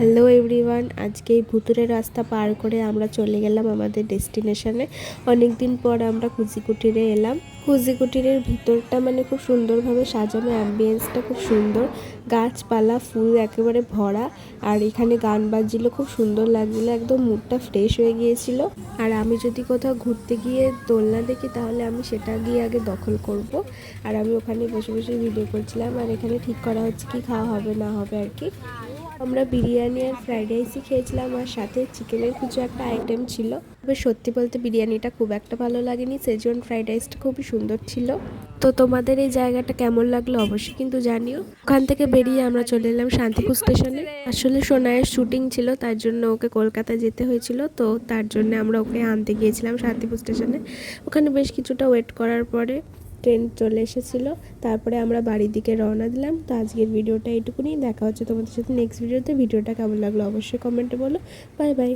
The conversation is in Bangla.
হ্যালো এভরিওয়ান, আজকে এই ভুতুরে রাস্তা পার করে আমরা চলে গেলাম আমাদের ডেস্টিনেশনে। অনেক দিন পর আমরা কুচিকুটিরে এলাম। কুচিকুটিরের ভিতরটা মানে খুব সুন্দরভাবে সাজানো, অ্যাম্বিয়েন্সটা খুব সুন্দর, গাছপালা ফুল একেবারে ভরা। আর এখানে গান বাজছিল, খুব সুন্দর লাগছিল, একদম মুডটা ফ্রেশ হয়ে গিয়েছিল। আর আমি যদি কোথাও ঘুরতে গিয়ে দোলনা দেখি তাহলে আমি সেটা গিয়ে আগে দখল করব। আর আমি ওখানে বসে বসে ভিডিও করছিলাম, আর এখানে ঠিক করা হচ্ছে কি খাওয়া হবে না হবে আর কি। আমরা বিরিয়ানি আর ফ্রাইড রাইসই খেয়েছিলাম, আর সাথে চিকেনের কিছু একটা আইটেম ছিল। তবে সত্যি বলতে বিরিয়ানিটা খুব একটা ভালো লাগেনি, সেজন্য ফ্রাইড রাইসটা খুবই সুন্দর ছিল। তো তোমাদের এই জায়গাটা কেমন লাগলো অবশ্যই কিন্তু জানিও। ওখান থেকে বেরিয়ে আমরা চলে এলাম শান্তিপুর স্টেশনে। আসলে সোনায়ের শুটিং ছিল, তার জন্য ওকে কলকাতা যেতে হয়েছিল, তো তার জন্য আমরা ওকে আনতে গিয়েছিলাম শান্তিপুর স্টেশনে। ওখানে বেশ কিছুটা ওয়েট করার পরে ট্রেন চলে এসেছিলো। তারপরে আমরা বাড়ির দিকে রওনা দিলাম। তো আজকের ভিডিওটা এইটুকুনি, দেখা হচ্ছে তোমাদের সাথে নেক্সট ভিডিওতে। ভিডিওটা কেমন লাগলো অবশ্যই কমেন্টে বলো। Bye bye.